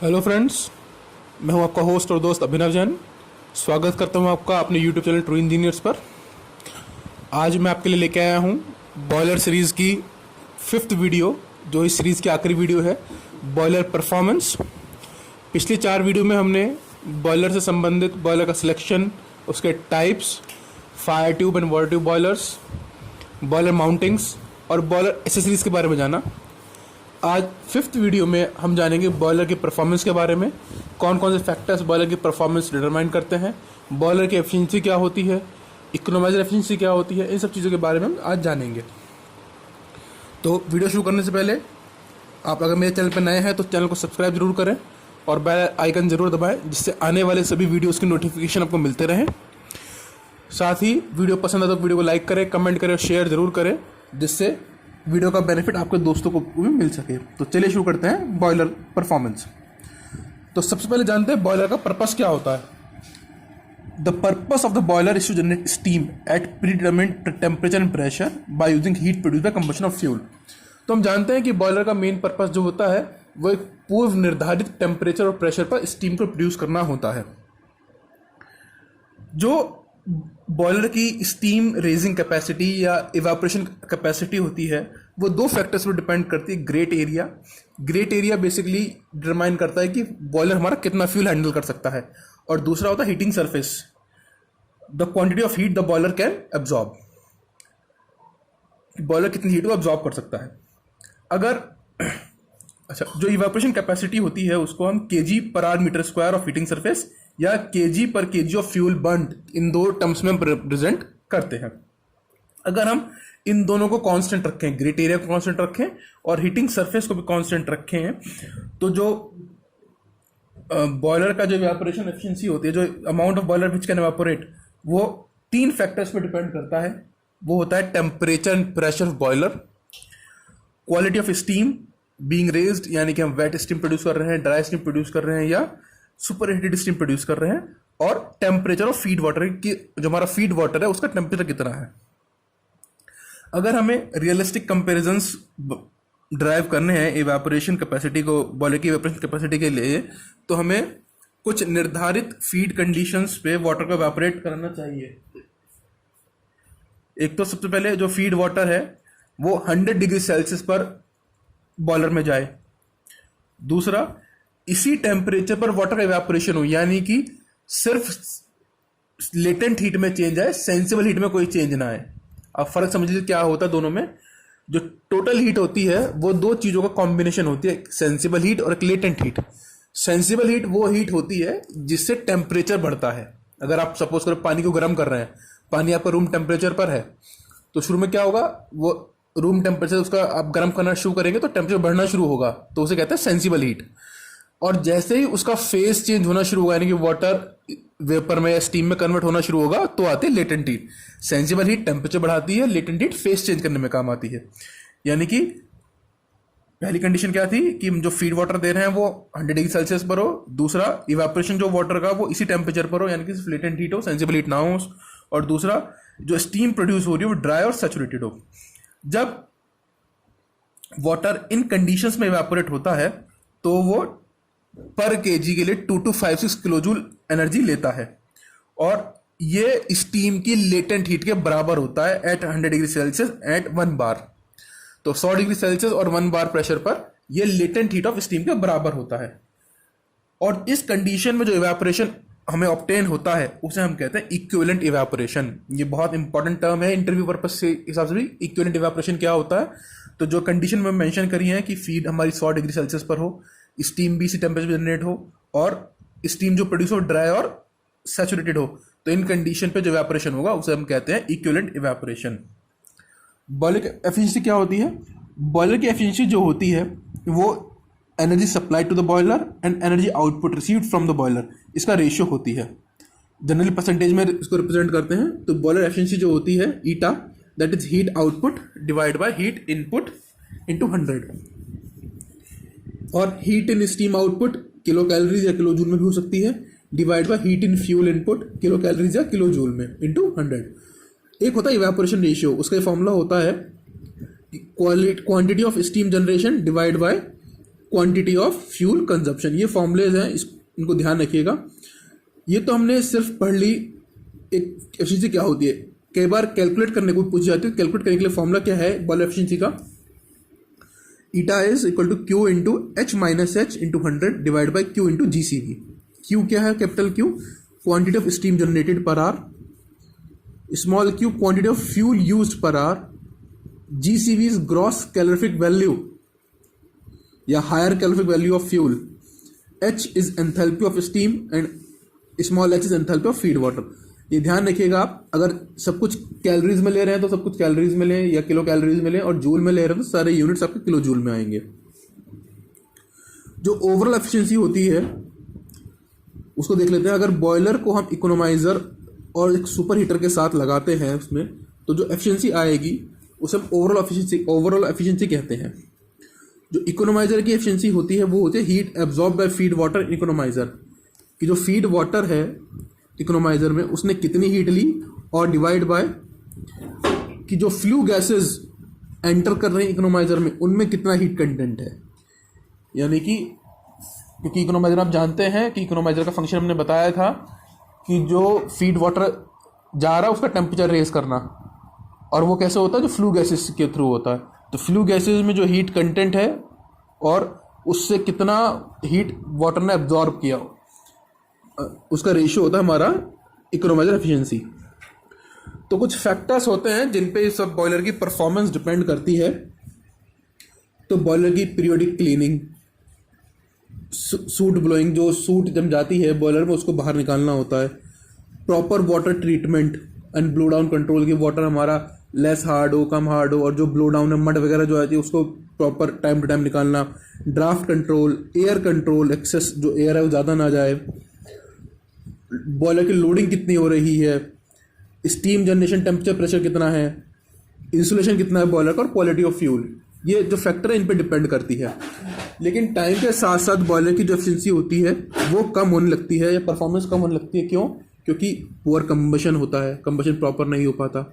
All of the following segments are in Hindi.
हेलो फ्रेंड्स, मैं हूं आपका होस्ट और दोस्त अभिनव जैन। स्वागत करता हूं आपका अपने यूट्यूब चैनल ट्रू इंजीनियर्स पर। आज मैं आपके लिए लेके आया हूं बॉयलर सीरीज़ की 5th वीडियो, जो इस सीरीज़ की आखिरी वीडियो है, बॉयलर परफॉर्मेंस। पिछली 4 वीडियो में हमने बॉयलर से संबंधित बॉयलर का सिलेक्शन, उसके types, fire tube and water tube boilers, boiler mountings और बॉयलर एसेसरीज के बारे में जाना। आज 5th वीडियो में हम जानेंगे बॉयलर की परफॉर्मेंस के बारे में, कौन कौन से फैक्टर्स बॉयलर की परफॉर्मेंस डिटरमाइन करते हैं, बॉयलर की एफिशिएंसी क्या होती है, इकोनोमाइजर एफिशिएंसी क्या होती है, इन सब चीज़ों के बारे में हम आज जानेंगे। तो वीडियो शुरू करने से पहले आप अगर मेरे चैनल पर नए हैं तो चैनल को सब्सक्राइब जरूर करें और बेल आइकन जरूर दबाएं, जिससे आने वाले सभी वीडियोज़ की नोटिफिकेशन आपको मिलते रहें। साथ ही वीडियो पसंद है तो वीडियो को लाइक करें, कमेंट करें और शेयर जरूर करें, जिससे वीडियो का बेनिफिट आपके दोस्तों को भी मिल सके। तो चलिए शुरू करते हैं बॉयलर परफॉर्मेंस। तो सबसे पहले जानते हैं बॉयलर का पर्पस क्या होता है। The purpose of the boiler is to generate steam at predetermined temperature and pressure by using heat produce by combustion of fuel. तो हम जानते हैं कि बॉयलर का मेन पर्पस जो होता है वो एक पूर्व निर्धारित टेम्परेचर और प्रेशर पर स्टीम को प्रोड्यूस करना होता है। जो बॉयलर की स्टीम रेजिंग कैपेसिटी या इवापोरेशन कैपेसिटी होती है वो 2 फैक्टर्स पर डिपेंड करती है। ग्रेट एरिया बेसिकली डिटरमाइन करता है कि बॉयलर हमारा कितना फ्यूल हैंडल कर सकता है, और दूसरा होता है heating surface, the quantity of heat the boiler can absorb, boiler कितनी हीट को एब्जॉर्ब कर सकता है। अगर जो इवापोरेशन कैपेसिटी होती है उसको हम kg per hour metre square of heating surface या kg per kg of fuel burned, in 2 terms में रिप्रेजेंट करते हैं। अगर हम इन दोनों को कांस्टेंट रखें, ग्रेट एरिया को कांस्टेंट रखें और हीटिंग सरफेस को भी कांस्टेंट रखें, तो जो बॉयलर का जो इवेपोरेशन एफिशिएंसी होती है, जो amount of boiler which can evaporate, वो 3 फैक्टर्स पर डिपेंड करता है। वो होता है temperature and pressure of boiler, quality of steam being raised, यानी कि हम वेट स्टीम प्रोड्यूस कर रहे हैं, ड्राई स्टीम प्रोड्यूस कर रहे हैं या सुपर हीटेड स्टीम प्रोड्यूस कर रहे हैं, और टेम्परेचर ऑफ फीड वाटर की, जो हमारा फीड वाटर है उसका टेम्परेचर कितना है। अगर हमें रियलिस्टिक कंपैरिजंस ड्राइव करने हैं इवेपोरेशन कैपेसिटी को, बॉयलर की इवेपोरेशन कैपेसिटी के लिए, तो हमें कुछ निर्धारित फीड कंडीशंस पे वाटर को इवेपोरेट करना चाहिए। एक तो सबसे पहले जो फीड वाटर है वो 100 डिग्री सेल्सियस पर बॉयलर में जाए। दूसरा, इसी टेम्परेचर पर वाटर का इवेपोरेशन हो, यानी कि सिर्फ लेटेंट हीट में चेंज आए, सेंसिबल हीट में कोई चेंज ना आए। अब फर्क समझ लीजिए क्या होता है दोनों में। जो टोटल हीट होती है वो 2 चीजों का कॉम्बिनेशन होती है, सेंसिबल हीट और एक लेटेंट हीट। सेंसिबल हीट वो हीट होती है जिससे टेम्परेचर बढ़ता है। अगर आप सपोज करो पानी को गर्म कर रहे हैं, पानी आपका रूम टेम्परेचर पर है, तो शुरू में क्या होगा, वो रूम टेम्परेचर उसका आप गर्म करना शुरू करेंगे तो टेम्परेचर बढ़ना शुरू होगा, तो उसे कहते हैं सेंसिबल हीट। और जैसे ही उसका फेज चेंज होना शुरू होगा, यानी कि वाटर वेपर में या स्टीम में कन्वर्ट होना शुरू होगा, तो आती है latent heat. Sensible heat temperature बढ़ाती है, लेटेंट हीट फेज चेंज करने में काम आती है। यानी कि पहली कंडीशन क्या थी कि जो फीड वाटर दे रहे हैं वो 100 डिग्री सेल्सियस पर हो, दूसरा इवेपोरेशन जो वाटर का वो इसी टेम्परेचर पर हो, यानी कि सिर्फ लेटेंट हीट हो, सेंसिबल हीट ना हो, और दूसरा जो स्टीम प्रोड्यूस हो रही है वो ड्राई और सैचुरेटेड हो। जब वाटर इन कंडीशंस में इवेपोरेट होता है तो वो पर केजी के लिए 2 to 56 किलोजूल एनर्जी लेता है, और ये स्टीम की लेटेंट हीट के बराबर होता है एट 100 डिग्री सेल्सियस एट 1 बार। तो 100 डिग्री सेल्सियस और 1 बार प्रेशर पर यह लेटेंट हीट ऑफ स्टीम के बराबर होता है। और इस कंडीशन में जो इवेपोरेशन हमें ऑब्टेन होता है उसे हम कहते हैं इक्विवेलेंट इवेपोरेशन। ये बहुत इंपॉर्टेंट टर्म है इंटरव्यू पर्पस से हिसाब से भी। इक्विवेलेंट इवेपोरेशन क्या होता है, तो जो कंडीशन में मेंशन करी है कि फीड हमारी 100 डिग्री सेल्सियस पर हो, स्टीम भी इसी टेम्परेचर जनरेट हो, और स्टीम जो प्रोड्यूस हो ड्राई और सैचुरेटेड हो, तो इन कंडीशन पे जो इवेपोरेशन होगा उसे हम कहते हैं इक्विवेलेंट इवेपोरेशन। बॉयलर की एफिशिएंसी क्या होती है? बॉयलर की एफिशिएंसी जो होती है वो energy supply to the boiler and energy output received from the boiler, इसका रेशियो होती है। जनरली परसेंटेज में इसको रिप्रेजेंट करते हैं। तो बॉयलर एफिशिएंसी जो होती है eta, that is heat output divide by heat input into 100, और heat in steam output kilo calories या किलो जूल में भी हो सकती है, divide by heat in fuel input kilo calories या किलो जूल में इनटू 100। एक होता है इवेपोरेशन रेशियो, उसका फॉर्मूला होता है quantity of steam generation divide by quantity of fuel consumption. ये फॉर्मूलेज हैं, इनको ध्यान रखिएगा। ये तो हमने सिर्फ पढ़ ली एक एफिशिएंसी क्या होती है। कई बार कैलकुलेट करने को पूछ जाती है, कैलकुलेट करने के लिए फॉर्मूला क्या है बॉयलर एफिशिएंसी का, eta is equal to Q into H minus H into 100 divide by Q into G C V. Q क्या है, capital Q quantity of steam generated per hour, small q quantity of fuel used per hour, G C V is gross calorific value या higher calorific value of fuel, H is enthalpy of steam and small h is enthalpy of feed water. ये ध्यान रखिएगा, आप अगर सब कुछ कैलोरीज में ले रहे हैं तो सब कुछ कैलोरीज में लें या किलो कैलोरीज में लें, और जूल में ले रहे हैं तो सारे यूनिट्स आपके किलो जूल में आएंगे। जो ओवरऑल एफिशिएंसी होती है उसको देख लेते हैं। अगर बॉयलर को हम इकोनोमाइजर और एक सुपर हीटर के साथ लगाते हैं उसमें, तो जो एफिशिएंसी आएगी उसे हम ओवरऑल एफिशिएंसी कहते हैं। जो इकोनोमाइजर की एफिशिएंसी होती है वो होती है heat absorb by feed water economiser, कि जो फीड वाटर है इकोनोमाइजर में उसने कितनी हीट ली, और डिवाइड बाय कि जो फ्लू गैसेस एंटर कर रहे हैं इकोनोमाइजर में उनमें कितना हीट कंटेंट है। यानी कि क्योंकि इकोनोमाइजर आप जानते हैं कि इकोनोमाइजर का फंक्शन हमने बताया था कि जो फीड वाटर जा रहा है उसका टेम्परेचर रेज करना, और वो कैसे होता है, जो फ्लू गैसेस के थ्रू होता है। तो फ्लू गैसेस में जो हीट कंटेंट है और उससे कितना हीट वाटर ने एब्जॉर्ब किया, उसका रेशियो होता है हमारा इकोनोमाइजर एफिशिएंसी। तो कुछ फैक्टर्स होते हैं जिन पे सब बॉयलर की परफॉर्मेंस डिपेंड करती है। तो बॉयलर की पीरियोडिक क्लीनिंग, सूट ब्लोइंग, जो सूट जम जाती है बॉयलर में उसको बाहर निकालना होता है, proper water treatment and blow down control, की वाटर हमारा लेस हार्ड हो, कम हार्ड हो, और जो ब्लो डाउन है मड वगैरह जो आती है उसको प्रॉपर टाइम टू टाइम निकालना, draft control, air control, excess जो एयर है वो ज़्यादा ना जाए, बॉयलर की लोडिंग कितनी हो रही है, स्टीम जनरेशन टेम्परेचर प्रेशर कितना है, इंसुलेशन कितना है बॉयलर का, और क्वालिटी ऑफ फ्यूल। ये जो फैक्टर है इन पे डिपेंड करती है। लेकिन टाइम के साथ साथ बॉयलर की जो एफिशिएंसी होती है वो कम होने लगती है या परफॉर्मेंस कम होने लगती है। क्यों? क्योंकि पुअर कंबशन होता है, कंबशन प्रॉपर नहीं हो पाता,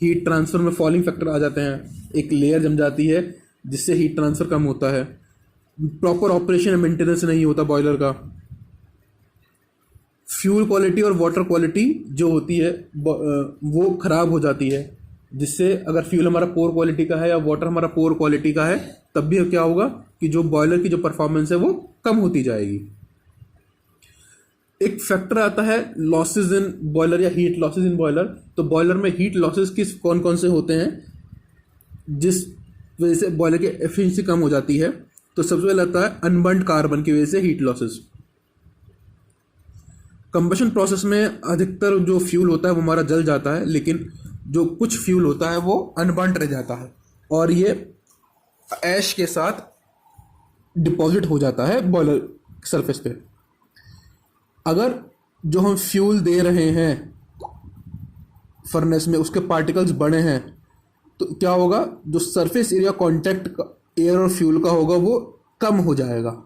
हीट ट्रांसफ़र में फॉलिंग फैक्टर आ जाते हैं, एक लेयर जम जाती है जिससे हीट ट्रांसफ़र कम होता है, प्रॉपर ऑपरेशन मेंटेनेंस नहीं होता बॉयलर का, फ्यूल क्वालिटी और वाटर क्वालिटी जो होती है वो ख़राब हो जाती है, जिससे अगर फ्यूल हमारा पोर क्वालिटी का है या वाटर हमारा पोर क्वालिटी का है तब भी क्या होगा कि जो बॉयलर की जो परफॉर्मेंस है वो कम होती जाएगी। एक फैक्टर आता है लॉसेस इन बॉयलर या हीट लॉसेस इन बॉयलर। तो बॉयलर में हीट लॉसेस किस कौन कौन से होते हैं जिस वजह से बॉयलर की एफिशिएंसी कम हो जाती है? तो सबसे पहले आता है अनबर्न्ड कार्बन की वजह से हीट लॉसेस। कंबशन प्रोसेस में अधिकतर जो फ्यूल होता है वो हमारा जल जाता है, लेकिन जो कुछ फ्यूल होता है वो अनबर्न्ड रह जाता है और ये ऐश के साथ डिपॉजिट हो जाता है बॉयलर सरफेस पे। अगर जो हम फ्यूल दे रहे हैं फर्नेस में उसके पार्टिकल्स बड़े हैं तो क्या होगा, जो सरफेस एरिया कांटेक्ट एयर और फ्यूल का होगा वो कम हो जाएगा।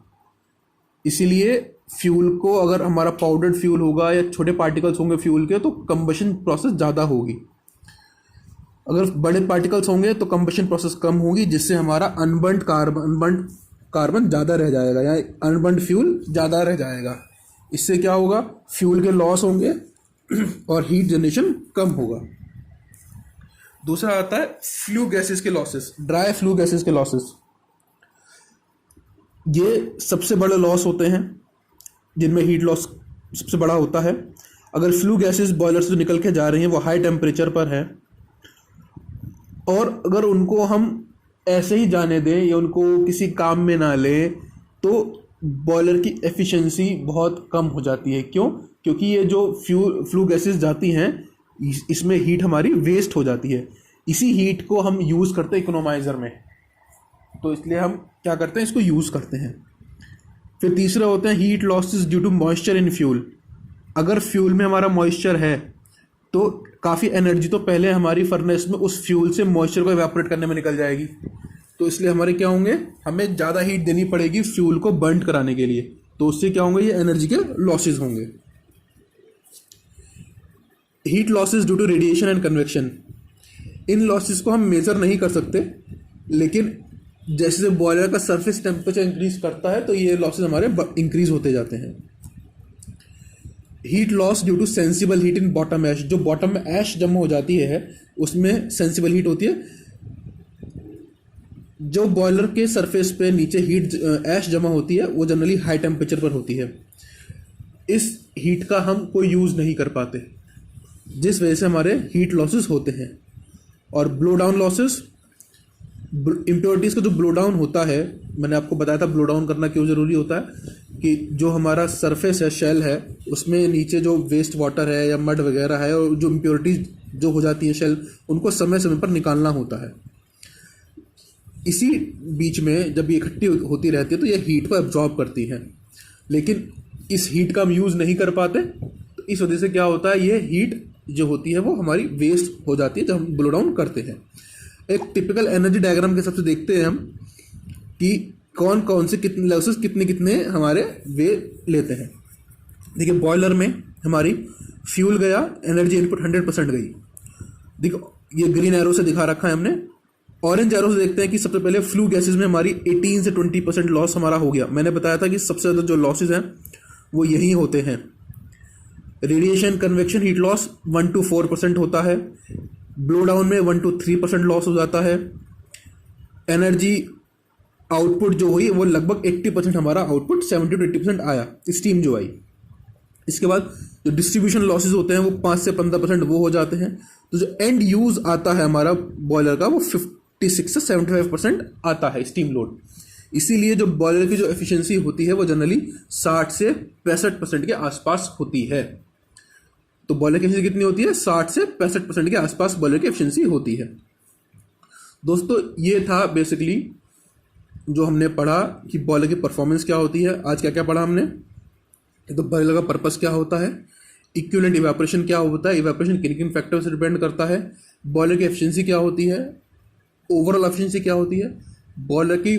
इसीलिए फ्यूल को, अगर हमारा पाउडर्ड फ्यूल होगा या छोटे पार्टिकल्स होंगे फ्यूल के, तो कंबशन प्रोसेस ज़्यादा होगी। अगर बड़े पार्टिकल्स होंगे तो कंबशन प्रोसेस कम होगी, जिससे हमारा अनबर्न्ड कार्बन ज़्यादा रह जाएगा या अनबर्न्ड फ्यूल ज़्यादा रह जाएगा। इससे क्या होगा, फ्यूल के लॉस होंगे और हीट जनरेशन कम होगा। दूसरा आता है फ्लू गैसेस के लॉसेस, ड्राई फ्लू गैसेस के लॉसेस। ये सबसे बड़े लॉस होते हैं जिनमें हीट लॉस सबसे बड़ा होता है। अगर फ्लू गैसेस बॉयलर से निकल के जा रही हैं वो हाई टेम्परेचर पर है और अगर उनको हम ऐसे ही जाने दें या उनको किसी काम में ना लें तो बॉयलर की एफिशिएंसी बहुत कम हो जाती है। क्यों? क्योंकि ये जो फ्लू गैसेस जाती हैं इसमें हीट हमारी वेस्ट हो जाती है। इसी हीट को हम यूज़ करते हैं इकोनोमाइज़र में, तो इसलिए हम क्या करते हैं, इसको यूज़ करते हैं। फिर तीसरा होता है heat losses due to moisture in fuel. अगर फ्यूल में हमारा मॉइस्चर है तो काफ़ी एनर्जी तो पहले हमारी फर्नेस में उस फ्यूल से मॉइस्चर को इवेपोरेट करने में निकल जाएगी, तो इसलिए हमारे क्या होंगे, हमें ज़्यादा हीट देनी पड़ेगी फ्यूल को बर्न कराने के लिए। तो उससे क्या होंगे, ये एनर्जी के लॉसेस होंगे। Heat losses due to radiation and convection. इन लॉसेस को हम मेज़र नहीं कर सकते, लेकिन जैसे जैसे बॉयलर का सरफेस टेम्परेचर इंक्रीज करता है तो ये लॉसेस हमारे इंक्रीज होते जाते हैं। Heat loss due to sensible heat in bottom ash, जो बॉटम में ऐश जमा हो जाती है उसमें सेंसिबल हीट होती है। जो बॉयलर के सरफेस पे नीचे हीट ऐश जमा होती है वो जनरली हाई टेम्परेचर पर होती है। इस हीट का हम कोई यूज़ नहीं कर पाते, जिस वजह से हमारे हीट लॉसेस होते हैं। और ब्लो डाउन लॉसेस, इम्प्योरिटीज़ का जो ब्लो डाउन होता है, मैंने आपको बताया था ब्लो डाउन करना क्यों ज़रूरी होता है, कि जो हमारा सरफेस है, शेल है, उसमें नीचे जो वेस्ट वाटर है या मड वगैरह है और जो इम्प्योरिटीज़ जो हो जाती है शेल, उनको समय समय पर निकालना होता है। इसी बीच में जब ये इकट्ठी होती रहती है तो ये हीट को एब्जॉर्ब करती है, लेकिन इस हीट का हम यूज़ नहीं कर पाते। तो इस वजह से क्या होता है, ये हीट जो होती है वो हमारी वेस्ट हो जाती है जब हम ब्लो डाउन करते हैं। एक टिपिकल एनर्जी डायग्राम के हिसाब से देखते हैं हम कि कौन कौन से कितने लॉसेस कितने कितने हमारे वे लेते हैं। देखिए, बॉयलर में हमारी फ्यूल गया, एनर्जी इनपुट 100% गई। देखो, ये ग्रीन एरो से दिखा रखा है हमने। ऑरेंज एरो से देखते हैं कि सबसे पहले फ्लू गैसेस में हमारी 18 से 20% लॉस हमारा हो गया। मैंने बताया था कि सबसे ज़्यादा जो लॉसेज हैं वो यही होते हैं। Radiation convection heat loss 1 to 4% होता है। ब्लो डाउन में 1 to 3% लॉस हो जाता है। एनर्जी आउटपुट जो हुई वो लगभग 80% हमारा आउटपुट 70 to 80% आया, स्टीम जो आई। इसके बाद जो डिस्ट्रीब्यूशन लॉसेज होते हैं वो 5 से 15% वो हो जाते हैं। तो जो एंड यूज आता है हमारा बॉयलर का वो 56 से 75% आता है स्टीम लोड। इसीलिए जो बॉयलर की जो एफिशिएंसी होती है वो जनरली 60 से 65% के आसपास होती है। तो बॉयलर की एफिशिएंसी कितनी होती है? 60 से 65% के आसपास बॉयलर की एफिशिएंसी होती है। दोस्तों, ये था बेसिकली जो हमने पढ़ा कि बॉयलर की परफॉर्मेंस क्या होती है। आज क्या क्या पढ़ा हमने? तो बॉयलर का पर्पस क्या होता है, इक्विवेलेंट इवेपोरेशन क्या होता है, इवेपोरेशन किन किन फैक्टर से डिपेंड करता है, बॉयलर की एफिशिएंसी क्या होती है, ओवरऑल एफिशिएंसी क्या होती है, बॉयलर की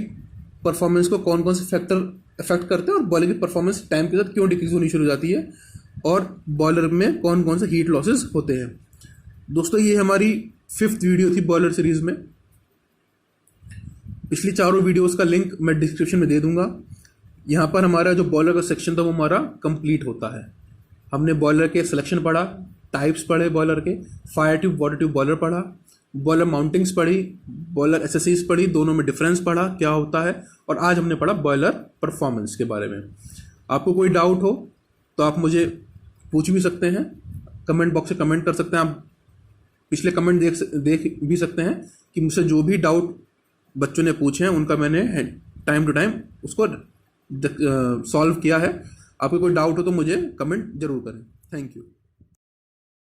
परफॉर्मेंस को कौन कौन से फैक्टर अफेक्ट करते हैं और बॉयलर की परफॉर्मेंस टाइम के साथ क्यों डिक्रीज होनी शुरू हो जाती है, और बॉयलर में कौन कौन से हीट लॉसेस होते हैं। दोस्तों, ये हमारी 5th वीडियो थी बॉयलर सीरीज में। पिछली चारों वीडियोस का लिंक मैं डिस्क्रिप्शन में दे दूंगा। यहाँ पर हमारा जो बॉयलर का सेक्शन था वो हमारा कंप्लीट होता है। हमने बॉयलर के सिलेक्शन पढ़ा, टाइप्स पढ़े बॉयलर के, fire tube water tube boiler पढ़ा, बॉयलर माउंटिंग्स पढ़ी, बॉयलर एसेसरीज पढ़ी, दोनों में डिफरेंस पढ़ा क्या होता है, और आज हमने पढ़ा बॉयलर परफॉर्मेंस के बारे में। आपको कोई डाउट हो तो आप मुझे पूछ भी सकते हैं, कमेंट बॉक्स से कमेंट कर सकते हैं। आप पिछले कमेंट देख भी सकते हैं कि मुझसे जो भी डाउट बच्चों ने पूछे हैं उनका मैंने टाइम टू टाइम उसको सॉल्व किया है। आपको कोई डाउट हो तो मुझे कमेंट जरूर करें। Thank you.